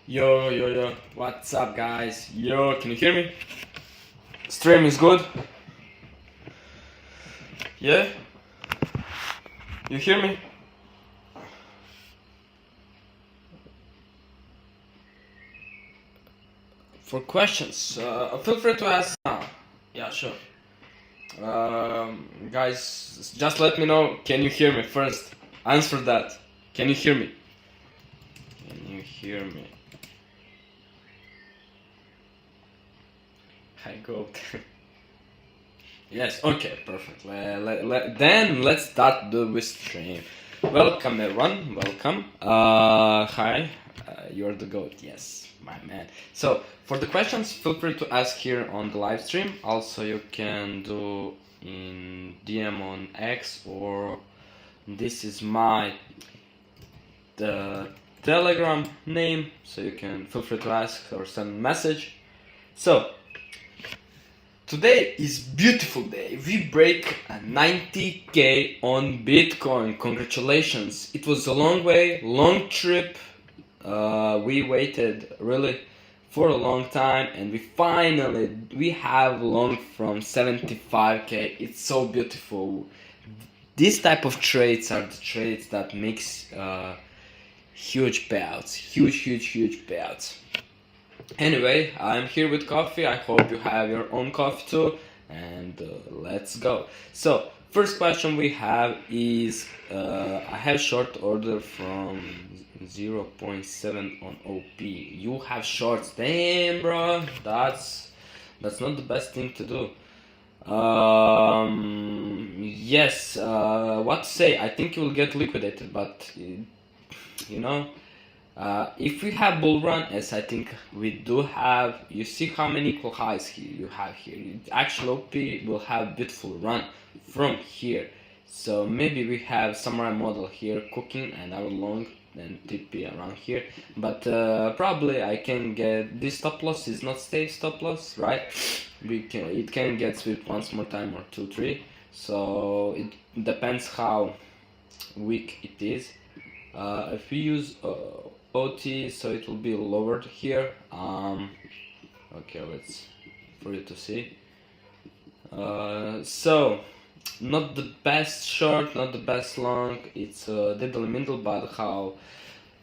Yo, what's up, guys? Yo, can you hear me? Stream is good? Yeah? You hear me? For questions, feel free to ask now. Yeah, sure. Guys, just let me know, can you hear me first? Answer that. Can you hear me? Can you hear me? I go. Yes, okay, perfect. Then let's start the stream. Welcome everyone, welcome. Hi, you're the goat, yes, my man. So, for the questions, feel free to ask here on the live stream. Also, you can do in DM on X, or this is my Telegram name, so you can feel free to ask or send a message. So, today is beautiful day. We break 90k on Bitcoin. Congratulations. It was a long way, long trip. We waited really for a long time, and we have long from 75k. It's so beautiful. These type of trades are the trades that makes huge payouts, huge payouts. Anyway, I'm here with coffee. I hope you have your own coffee too, and let's go. So, first question we have is, I have short order from 0.7 on OP. You have shorts, damn bro, that's not the best thing to do. Yes, what to say, I think you will get liquidated, but you know, if we have bull run, as I think we do have, you see how many equal highs you have here. Actual OP will have beautiful run from here. So maybe we have samurai model here cooking, and I will long and TP around here. But probably I can get this stop loss is not safe stop loss, right? It can get swept once more time or 2-3. So it depends how weak it is. If we use OT, so it will be lowered here. Okay, let's for you to see. So not the best short, not the best long. It's dead in the middle, but how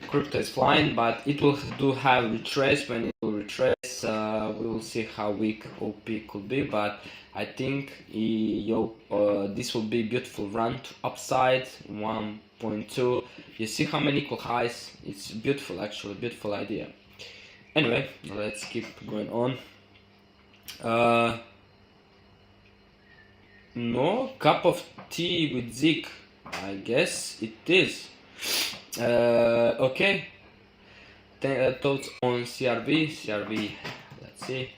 crypto is flying, but it will do have retrace. When it will retrace, we will see how weak OP could be, but I think this will be beautiful run to upside 1.2. You see how many equal highs. It's beautiful, actually, beautiful idea. Anyway, let's keep going on. No cup of tea with Zeke. I guess it is. Okay. Thoughts on CRV. Let's see.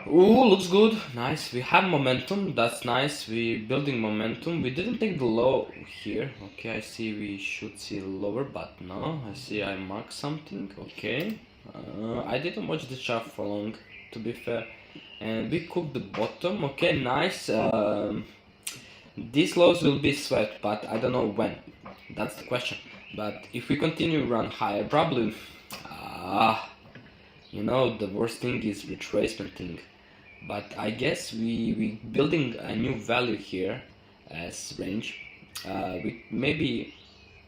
Ooh, looks good. Nice. We have momentum. That's nice. We building momentum. We didn't take the low here. Okay, I see we should see lower, but no. I see I mark something. Okay. I didn't watch the chart for long, to be fair. And we cooked the bottom. Okay, nice. These lows will be swept, but I don't know when. That's the question. But if we continue run higher, probably. You know, the worst thing is retracement thing. But I guess we building a new value here as range. We maybe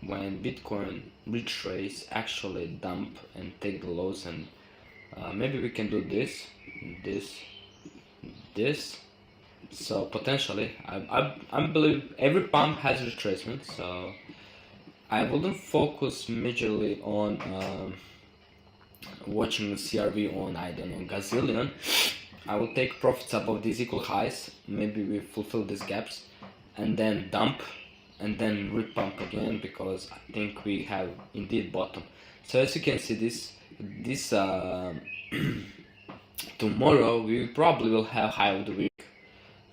when Bitcoin retrace actually dump and take the lows, and maybe we can do this. So potentially, I believe every pump has retracement. So I wouldn't focus majorly on watching CRV on, I don't know, gazillion. I will take profits above these equal highs. Maybe we fulfill these gaps and then dump and then repump again, because I think we have indeed bottom. So as you can see, this tomorrow we probably will have high of the week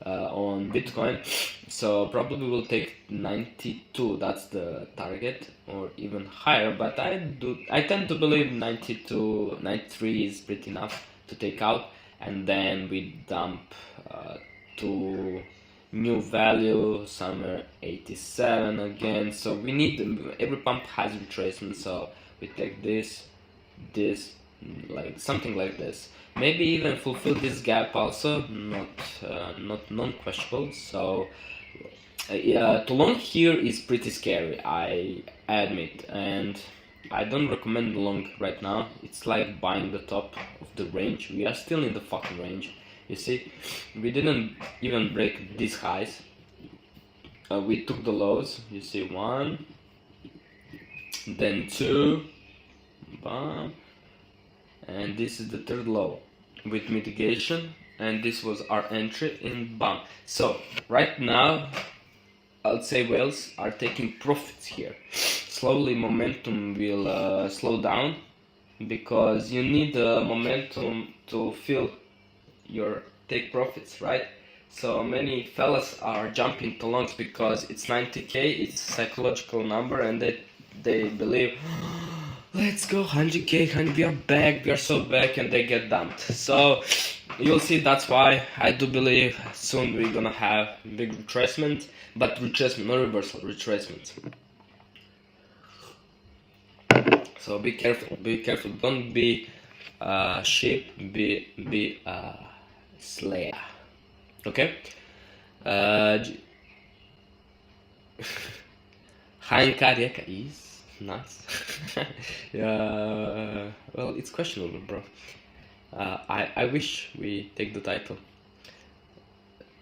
on Bitcoin. So probably we'll take 92. That's the target, or even higher. But I tend to believe 92, 93 is pretty enough to take out, and then we dump to new value somewhere 87 again. So we need, every pump has retracement, so we take this, like something like this. Maybe even fulfill this gap also, not non-questionable. So to long here is pretty scary, I admit, and I don't recommend long right now. It's like buying the top of the range. We are still in the fucking range. You see, we didn't even break these highs. We took the lows. You see, 1, then 2, bam, and this is the third low with mitigation, and this was our entry in bam. So right now, I'd say whales are taking profits here. Slowly momentum will slow down, because you need the momentum to fill your take profits, right? So many fellas are jumping to longs because it's 90k, it's a psychological number, and they believe, let's go 100k, we are back, we are so back, and they get dumped. So you'll see, that's why I do believe soon we're gonna have big retracement, but retracement, not reversal, retracement. So be careful, don't be sheep, be slayer. Okay? Hein Kariaka is nice. Well, it's questionable, bro. I wish we take the title.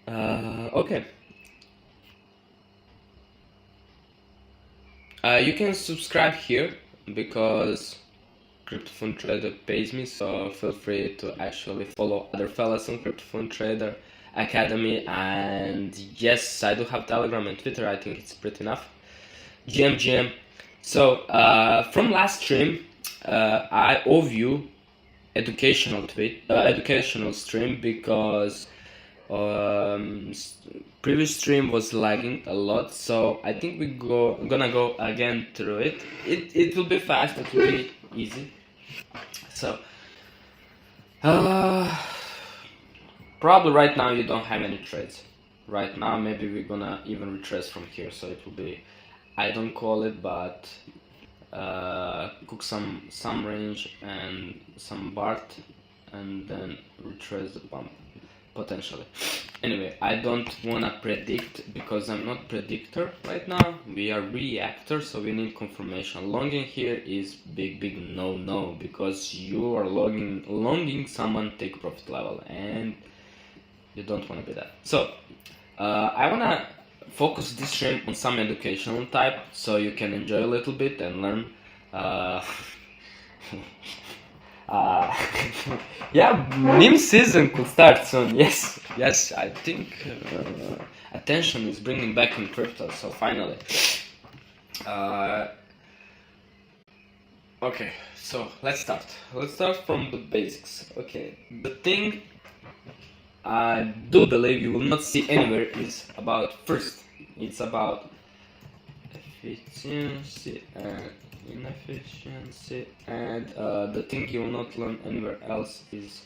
Okay. You can subscribe here, because CryptoPhone Trader pays me, so feel free to actually follow other fellas on CryptoPhone Trader Academy. And yes, I do have Telegram and Twitter. I think it's pretty enough. GM. So from last stream, I owe you educational stream, because previous stream was lagging a lot. So I think gonna go again through it. It will be fast. It will be easy. So probably right now you don't have any trades. Right now maybe we're gonna even retrace from here, so it will be, I don't call it, but cook some range and some BART, and then retrace the pump potentially. Anyway, I don't wanna predict, because I'm not predictor right now. We are reactor, so we need confirmation. Longing here is big no, because you are longing someone take profit level, and you don't wanna be that. So I wanna focus this stream on some educational type, so you can enjoy a little bit and learn. Yeah, meme season could start soon. Yes, I think attention is bringing back in crypto, so finally. Okay, so let's start from the basics. Okay, the thing I do believe you will not see anywhere is about first. It's about efficiency and inefficiency, and the thing you will not learn anywhere else is,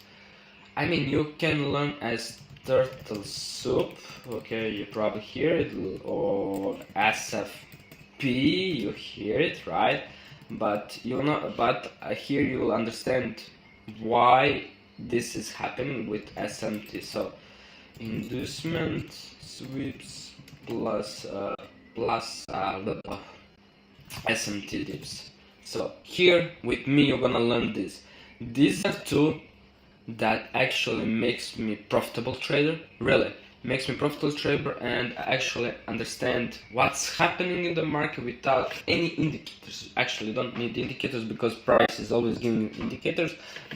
I mean, you can learn as turtle soup, okay, you probably hear it, or SFP, you hear it, right? But you'll not. But here you will understand why this is happening with SMT. So, inducement sweeps plus SMT dips. So here with me you're gonna learn this. These are two that actually makes me profitable trader, really makes me profitable trader, and actually understand what's happening in the market without any indicators. Actually don't need indicators because price is always giving indicators,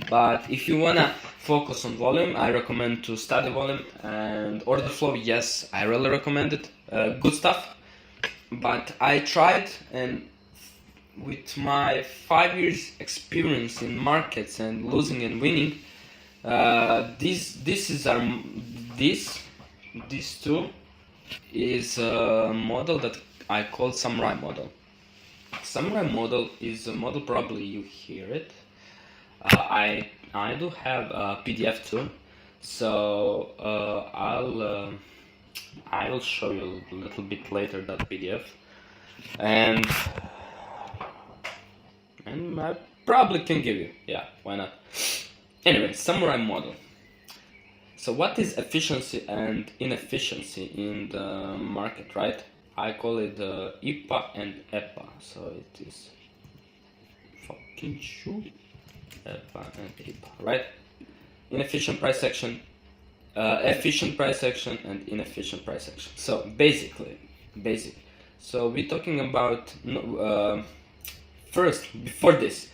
but if you wanna focus on volume, I recommend to study volume. And order flow, yes, I really recommend it, good stuff. But I tried, and with my 5 years experience in markets and losing and winning, these two is a model that I call samurai model. Samurai model is a model, probably you hear it. I do have a PDF too, so I will show you a little bit later that PDF, and I probably can give you, yeah, why not? Anyway, samurai model. So what is efficiency and inefficiency in the market, right? I call it IPA and EPA. So it is fucking shoe, EPA and IPA, right? Inefficient price action, efficient price action, and inefficient price action. So basically, So we're talking about first, before this,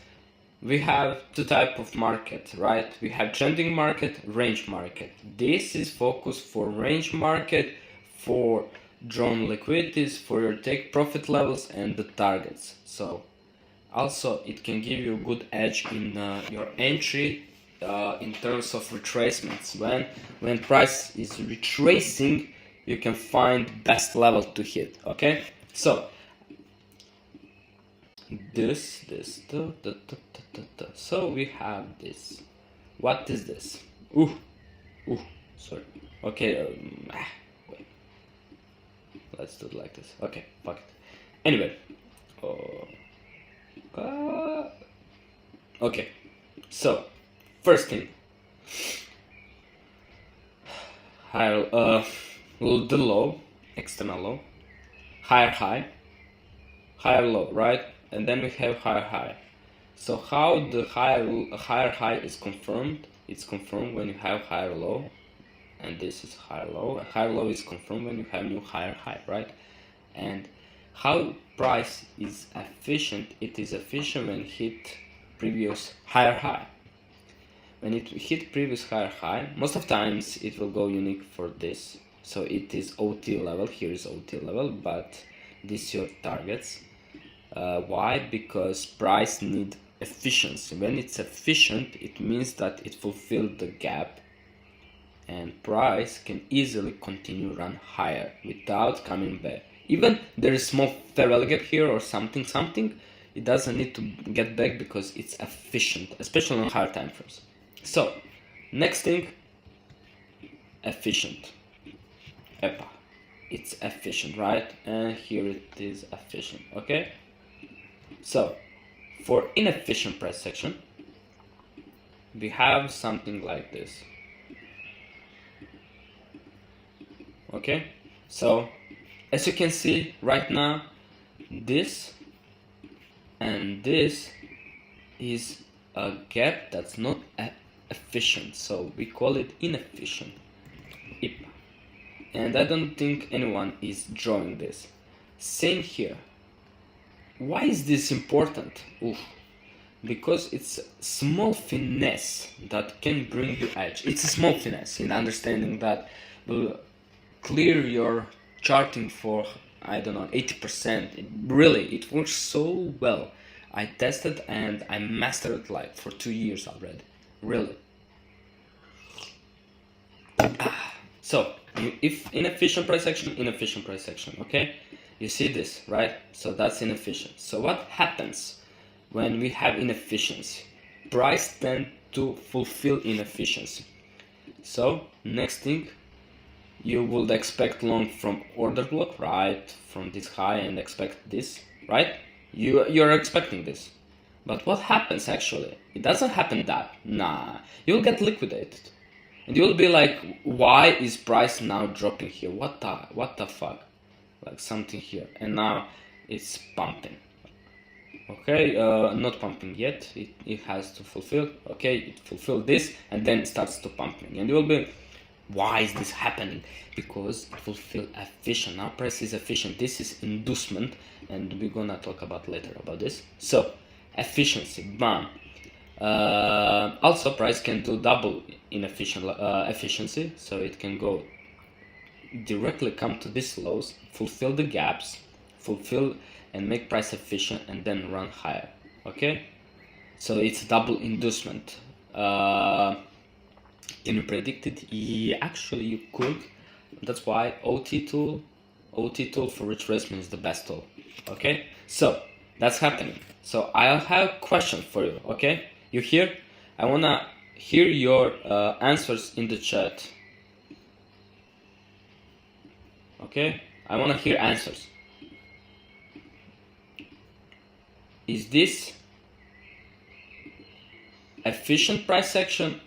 we have two types of market, right? We have trending market, range market. This is focused for range market, for drawn liquidities, for your take profit levels and the targets. So also it can give you a good edge in your entry in terms of retracements. When price is retracing, you can find best level to hit. Okay, so so we have this. What is this? Sorry. Okay, wait. Let's do it like this. Okay, fuck it. Anyway, okay. So first thing, higher the low, external low, higher high, higher low, right? And then we have higher high. So how the higher high is confirmed? It's confirmed when you have higher low, and this is higher low. Higher low is confirmed when you have new higher high, right? And how price is efficient? It is efficient when it hit previous higher high. When it hit previous higher high, most of times it will go unique for this. So it is OT level. Here is OT level, but this is your targets. Why? Because price need efficiency. When it's efficient, it means that it fulfilled the gap, and price can easily continue run higher without coming back. Even there is small fair value gap here or something, it doesn't need to get back because it's efficient, especially on higher time frames. So next thing, efficient. EPA. It's efficient, right? And here it is efficient. Okay. So for inefficient price action, we have something like this. Okay, so as you can see right now, this and this is a gap that's not efficient, so we call it inefficient, IPA. And I don't think anyone is drawing this. Same here. Why is this important? Because it's a small finesse that can bring you edge. It's a small finesse in understanding that will clear your charting for, I don't know, 80%. It works so well. I tested and I mastered it like for 2 years already. Really. So if inefficient price action, inefficient price action, okay? You see this, right? So that's inefficient. So what happens when we have inefficiency? Price tend to fulfill inefficiency. So next thing, you would expect long from order block, right? From this high and expect this, right? You're expecting this. But what happens actually? It doesn't happen that. Nah, you'll get liquidated. And you'll be like, why is price now dropping here? What the fuck? Like something here. And now it's pumping. Okay, not pumping yet. It has to fulfill. Okay, it fulfilled this and then it starts to pumping. And you will be, why is this happening? Because it will feel efficient. Now price is efficient. This is inducement, and we're gonna talk about later about this. So efficiency, bam. Also, price can do double efficiency, so it can go directly come to these lows, fulfill the gaps, fulfill and make price efficient, and then run higher. Okay, so it's double inducement. Can you predict it? Yeah, actually you could. That's why OT tool for retracement is the best tool. Okay, so that's happening. So I'll have a question for you. Okay, you hear? I wanna hear your answers in the chat. Okay, I wanna hear answers. Is this efficient price action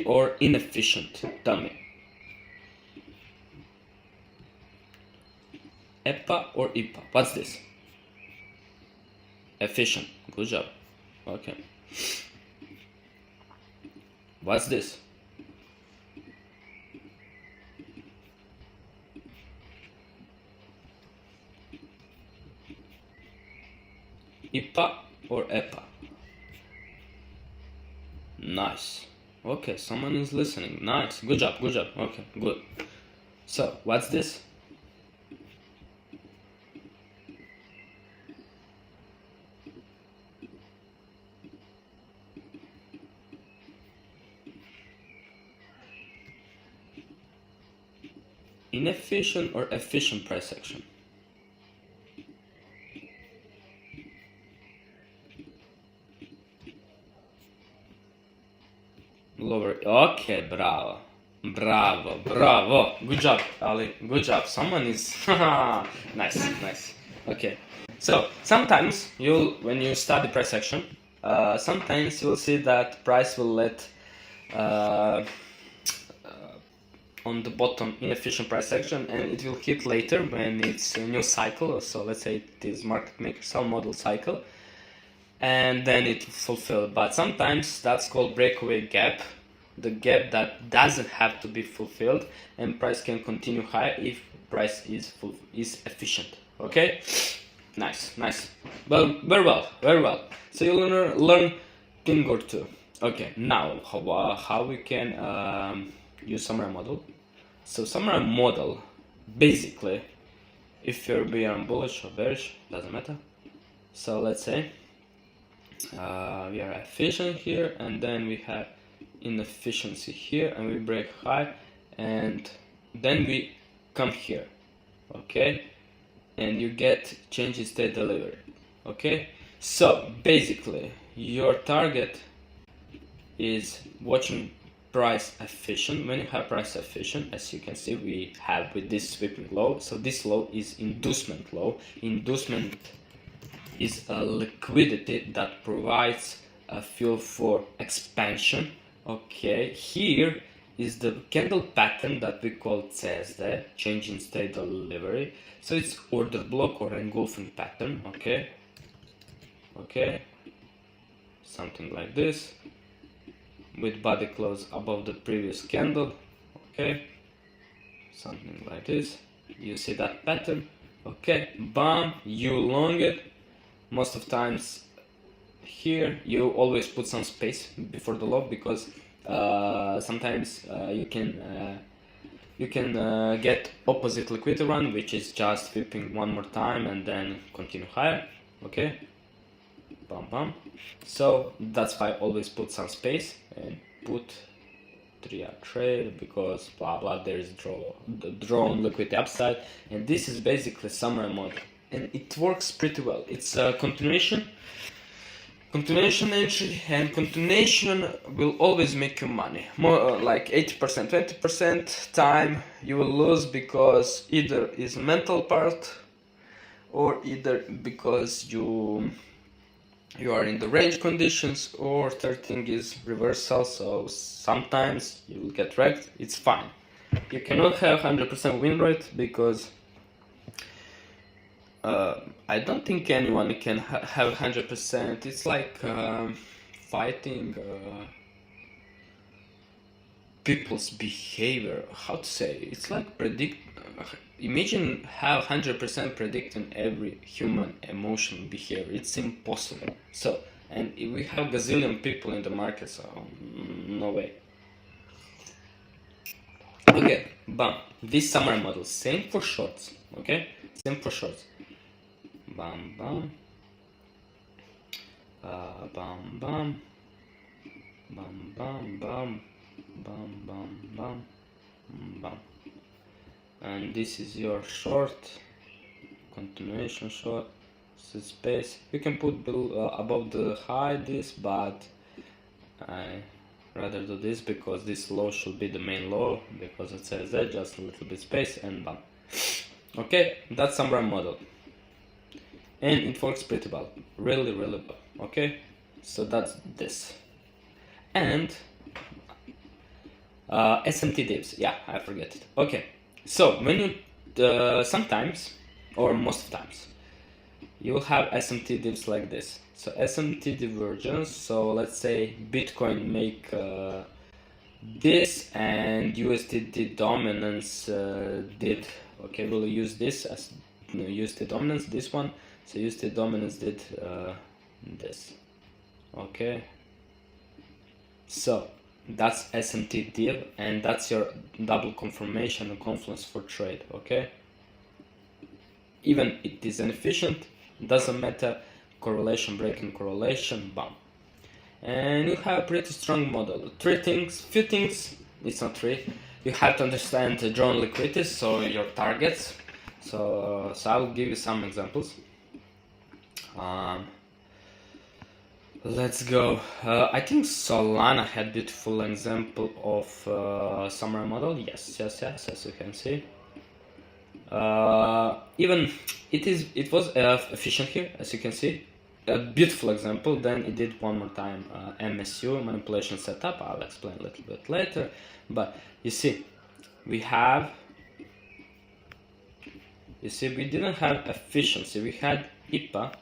or inefficient? Tell me. EPA or IPA? What's this? Efficient. Good job. Okay. What's this? IPA or EPA? Nice. Okay, someone is listening. Nice. Good job. Good job. Okay, good. So, what's this? Inefficient or efficient price action? Lower. Okay, bravo. Good job, Ali. Good job. Someone is nice. Okay. So sometimes when you study price action, sometimes you'll see that price will let on the bottom inefficient price action, and it will hit later when it's a new cycle. So let's say it is market maker sell model cycle, and then it fulfilled. But sometimes that's called breakaway gap, the gap that doesn't have to be fulfilled, and price can continue high if price is efficient. Okay, nice. Well, very well. So you'll learn thing or two. Okay, now how we can use summary model. So summary model, basically, if you're being bullish or bearish, doesn't matter. So let's say we are efficient here, and then we have inefficiency here, and we break high, and then we come here, okay, and you get change in state delivery. Okay, so basically your target is watching price efficient. When you have price efficient, as you can see, we have with this sweeping low. So this low is inducement low. Inducement is a liquidity that provides a fuel for expansion. Okay, here is the candle pattern that we call CSD, change in state delivery. So it's order block or engulfing pattern. Okay, something like this, with body close above the previous candle. Okay, something like this. You see that pattern. Okay, bam, you long it. Most of times here you always put some space before the low, because sometimes you can get opposite liquidity run, which is just flipping one more time and then continue higher. Okay, bam. So that's why I always put some space and put 3R trade because blah blah, there is draw on liquidity upside, and this is basically summary model, and it works pretty well. It's a continuation entry, and continuation will always make you money. More like 80%, 20% time you will lose because either is mental part or either because you are in the range conditions, or third thing is reversal, so sometimes you will get wrecked. It's fine. You cannot have 100% win rate because I don't think anyone can have 100%. It's like fighting people's behavior. How to say? It's like imagine have 100% predicting every human emotion behavior. It's impossible. So, and we have gazillion people in the market, so no way. Okay, bam. This summary model, same for shorts. Okay, same for shorts. Bam bam. Bam bam. Bam bam bam. Bam bam bam. Bam. And this is your short, continuation short, space. You can put above the high this, but I rather do this because this low should be the main low, because it says that, just a little bit space and bam. Okay, that's summary model, and it works pretty well, really well. Okay, so that's this. And SMT divs, yeah, I forget it. Okay, so when you sometimes, or most of the times, you will have SMT divs like this. So SMT divergence, so let's say Bitcoin make this and USDT dominance did, okay, we'll use this as USDT dominance, this one, so USDT dominance did this, okay, so that's SMT div, and that's your double confirmation and confluence for trade, okay, even it is inefficient, doesn't matter, correlation, breaking correlation, bam. And you have a pretty strong model. Few things, it's not three. You have to understand the drawn liquidity, so your targets. So I will give you some examples. Let's go. I think Solana had beautiful example of summary model. Yes, as you can see. Even it was efficient here, as you can see. A beautiful example. Then it did one more time MSU, manipulation setup. I'll explain a little bit later. But you see, we didn't have efficiency. We had IPA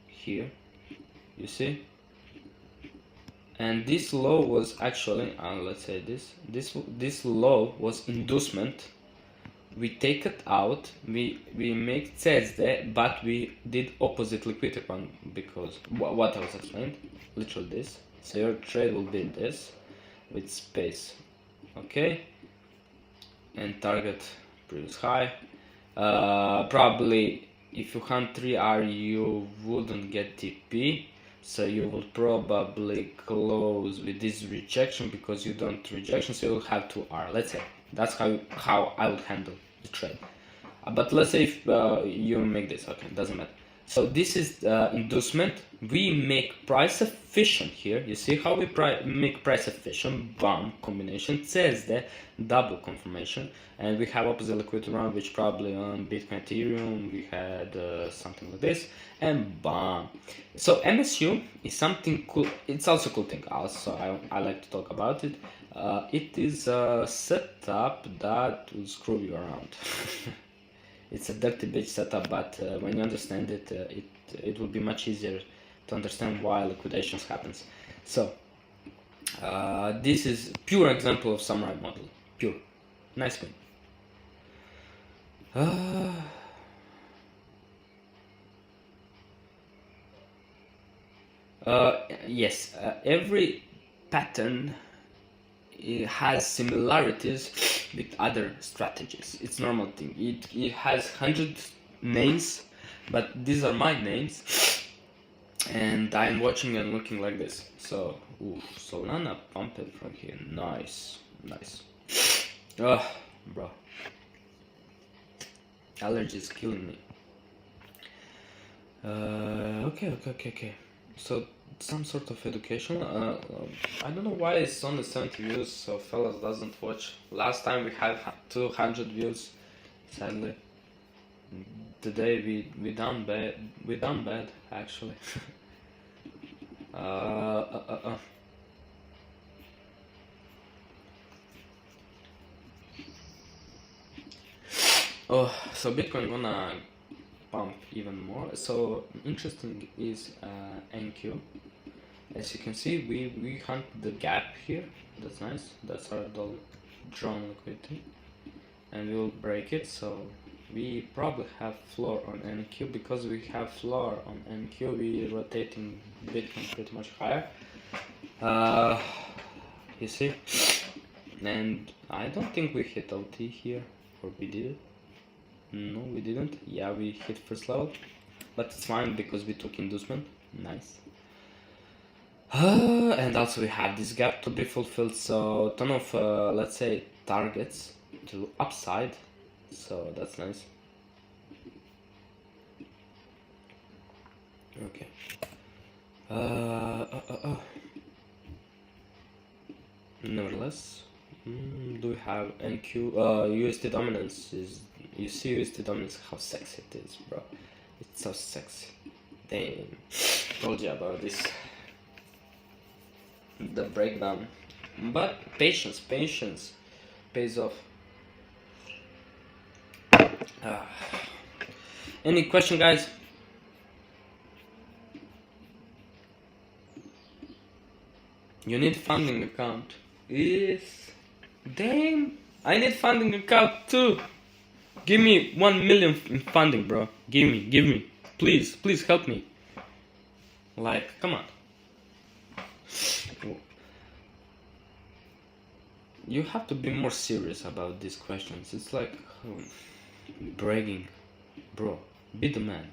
here, you see, and this low was actually let's say this low was inducement. We take it out, we make CSD, but we did opposite liquidity one, because what I was explaining, literally this. So your trade will be this with space, okay, and target previous high. Probably if you hunt 3R you wouldn't get TP, so you will probably close with this rejection because you don't rejection, so you'll have 2R. Let's say that's how I would handle the trade. But let's say if you make this, okay, doesn't matter. So this is inducement. We make price efficient here. You see how we make price efficient, bam, combination, says the double confirmation, and we have opposite liquidity round, which probably on Bitcoin, Ethereum, we had something like this, and bam. So MSU is something cool. It's also a cool thing. Also, I like to talk about it. It is a setup that will screw you around. It's a dirty bitch setup, but when you understand it, it will be much easier to understand why liquidations happens. So this is pure example of samurai model, pure, nice one. Yes, every pattern has similarities with other strategies. It's normal thing. It has 100 names, but these are my names. and I'm watching and looking like this. So, Solana pump it from here. Nice, nice. Ugh, bro. Allergy is killing me. Okay. So, some sort of education. I don't know why it's only 70 views, so fellas doesn't watch. Last time we had 200 views, sadly. Today we done bad. We done bad actually. uh, uh, uh, uh. Oh, so Bitcoin gonna pump even more. So interesting is NQ. As you can see, we hunt the gap here. That's nice. That's our drawn liquidity, and we'll break it. So we probably have floor on NQ. Because we have floor on NQ, we rotating Bitcoin pretty much higher. You see, and I don't think we hit OT here, or we did it. No, we didn't. Yeah, we hit first level, but it's fine because we took inducement. Nice. And also we have this gap to be fulfilled, so ton of let's say targets to upside, so that's nice. Okay. Nevertheless, do we have NQ? USD dominance is. You see USD dominance, how sexy it is, bro. It's so sexy. Damn. Told you about this. The breakdown. But patience pays off. Any question, guys? You need funding account. Yes. Damn. I need funding account too. Give me 1 million in funding, bro. Give me. Please help me. Like, come on. You have to be more serious about these questions. It's like bragging. Bro, be the man.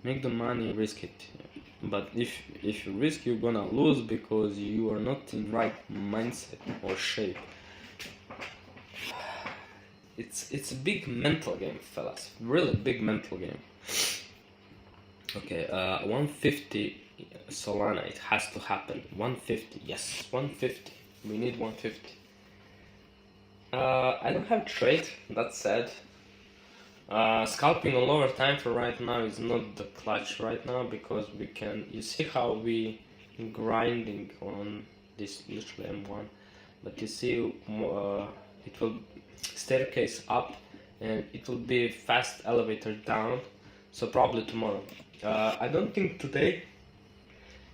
Make the money, risk it. But if you risk, you're gonna lose because you are not in right mindset or shape. It's a big mental game, fellas. Really big mental game. Okay, 150 Solana. It has to happen. 150. Yes, 150. We need 150. I don't have trade. That's sad. Scalping on lower time for right now is not the clutch right now because we can. You see how we grinding on this literally M1, but you see it will staircase up and it will be fast elevator down. So probably tomorrow. I don't think today.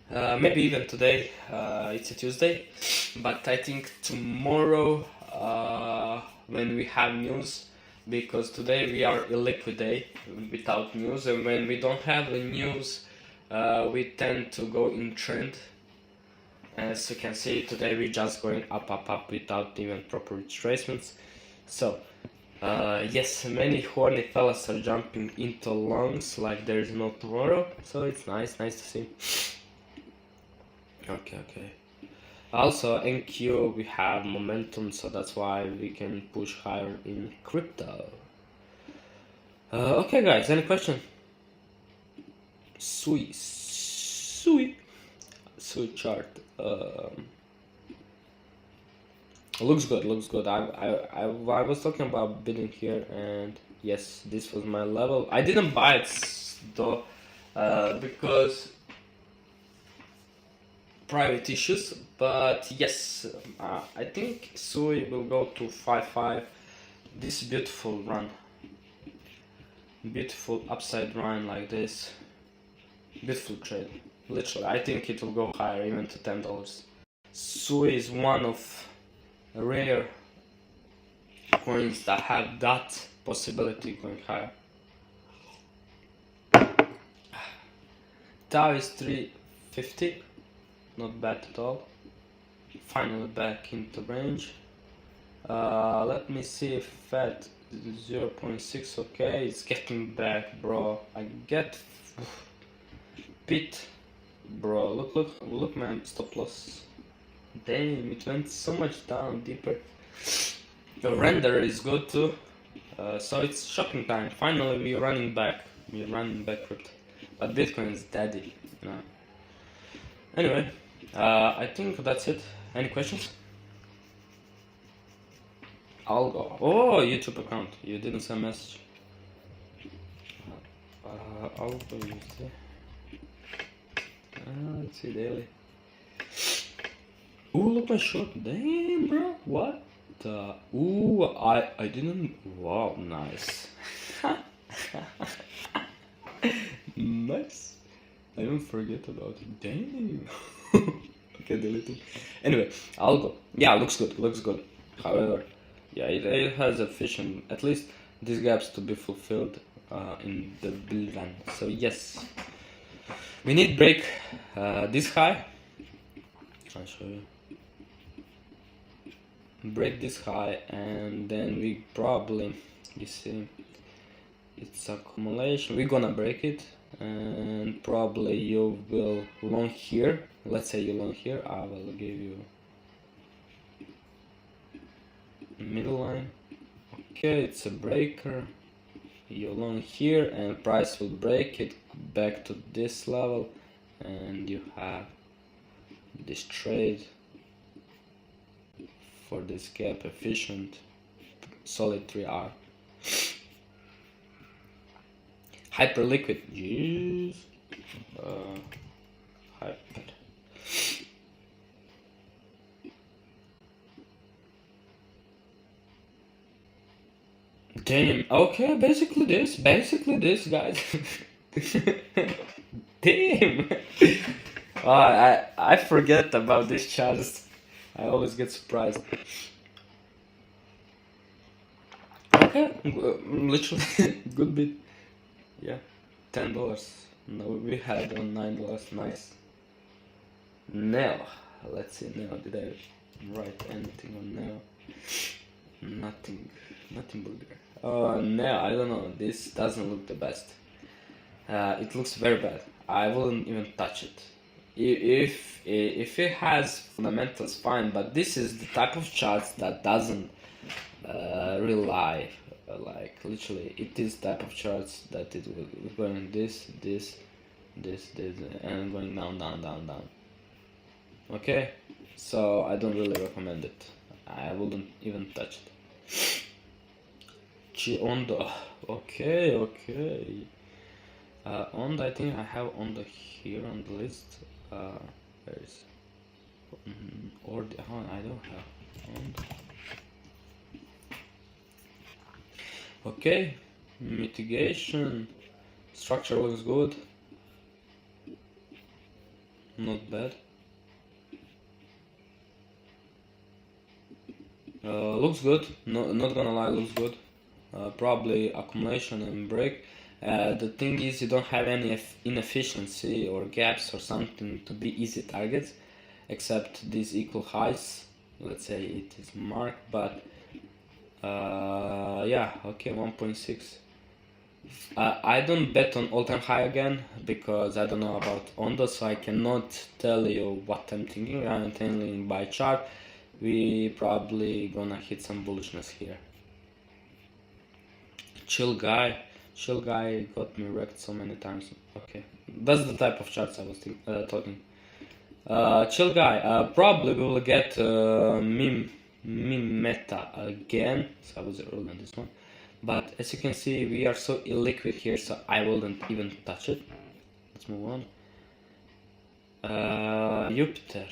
Maybe even today. It's a Tuesday, but I think tomorrow when we have news. Because today we are illiquid day without news, and when we don't have the news, we tend to go in trend. As you can see, today we're just going up without even proper retracements. So, yes, many horny fellas are jumping into longs like there is no tomorrow. So it's nice to see. Okay. Also, NQ we have momentum, so that's why we can push higher in crypto. Okay, guys, any question? Sweet chart. Looks good. I was talking about bidding here, and yes, this was my level. I didn't buy it though, because private issues, but yes, I think Sui will go to 5.5. This beautiful run, beautiful upside run like this, beautiful trade. Literally, I think it will go higher, even to $10. Sui is one of rare coins that have that possibility going higher. Tau is 350. Not bad at all. Finally back into range. Let me see if Fed 0.6. Okay, it's getting back, bro. I get bit Bro, look, man, stop loss. Damn, it went so much down deeper. The render is good too. So it's shopping time. Finally, we're running back. We're running back crypto. But Bitcoin is daddy, you know. Anyway, I think that's it. Any questions? I'll go. Oh, YouTube account. You didn't send a message. I'll go use it. Let's see daily. Ooh, look my short. Damn, bro. What? Ooh, I didn't. Wow, nice. Nice. I don't forget about it. Damn. Okay, delete it. Anyway, I'll go. Yeah, looks good. Looks good. However, yeah, it has efficient. At least these gaps to be fulfilled in the build run. So yes, we need break this high. I'll show you. Break this high, and then we probably, you see, it's accumulation. We're gonna break it, and probably you will long here. Let's say you long here. I will give you middle line. Okay, it's a breaker. You long here, and price will break it back to this level, and you have this trade for this gap efficient solid 3R. Hyper liquid, jeez. Hyper. Damn. Okay, basically this, guys. Damn. I forget about this charts. I always get surprised. Okay, literally good bit. Yeah, $10. No, we had on $9. Nice. Now, let's see. Now, did I write anything on now? Nothing burger. No, I don't know. This doesn't look the best. It looks very bad. I wouldn't even touch it. If it has fundamentals, fine. But this is the type of charts that doesn't rely, like literally, it is type of charts that it will going this, and going down. Okay, so I don't really recommend it. I wouldn't even touch it. Onda. Okay. Onda, I think I have Onda here on the list. Where is or the, I don't have Onda. Okay, mitigation structure looks good. Not bad. Looks good. Not gonna lie, looks good. Probably accumulation and break. The thing is, you don't have any inefficiency or gaps or something to be easy targets, except these equal highs. Let's say it is marked, but yeah, okay, 1.6. I don't bet on all-time high again because I don't know about Onda, so I cannot tell you what I'm thinking. I'm telling by chart. We probably gonna hit some bullishness here. Chill guy got me wrecked so many times. Okay, that's the type of charts I was talking. Chill guy, probably we will get meme meta again. So I was early on this one, but as you can see, we are so illiquid here, so I wouldn't even touch it. Let's move on. Jupiter.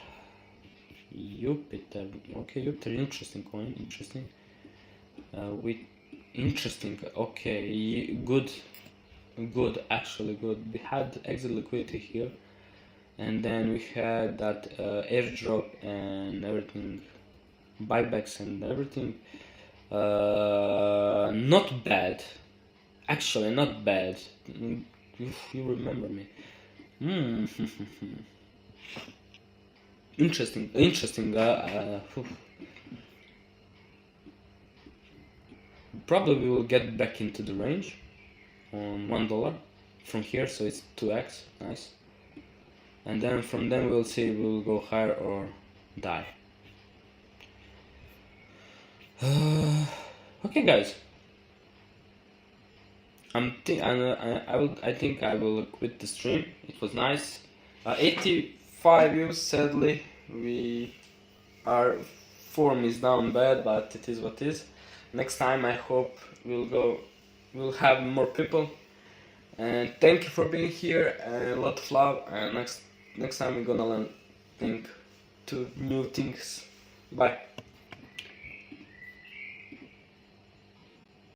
Okay, Jupiter, interesting coin, interesting. Okay, good, actually good. We had exit liquidity here, and then we had that airdrop and everything, buybacks and everything. Not bad, actually not bad. If you remember me. Interesting. Probably we will get back into the range on $1 from here, so it's 2x. Nice. and then from then we'll see if we'll go higher or die. Okay, guys. I think I will quit the stream. It was nice. 85 views. Sadly, our form is down bad, but it is what it is. Next time, I hope we'll have more people. And thank you for being here. And a lot of love. And next time we're gonna learn two new things. Bye.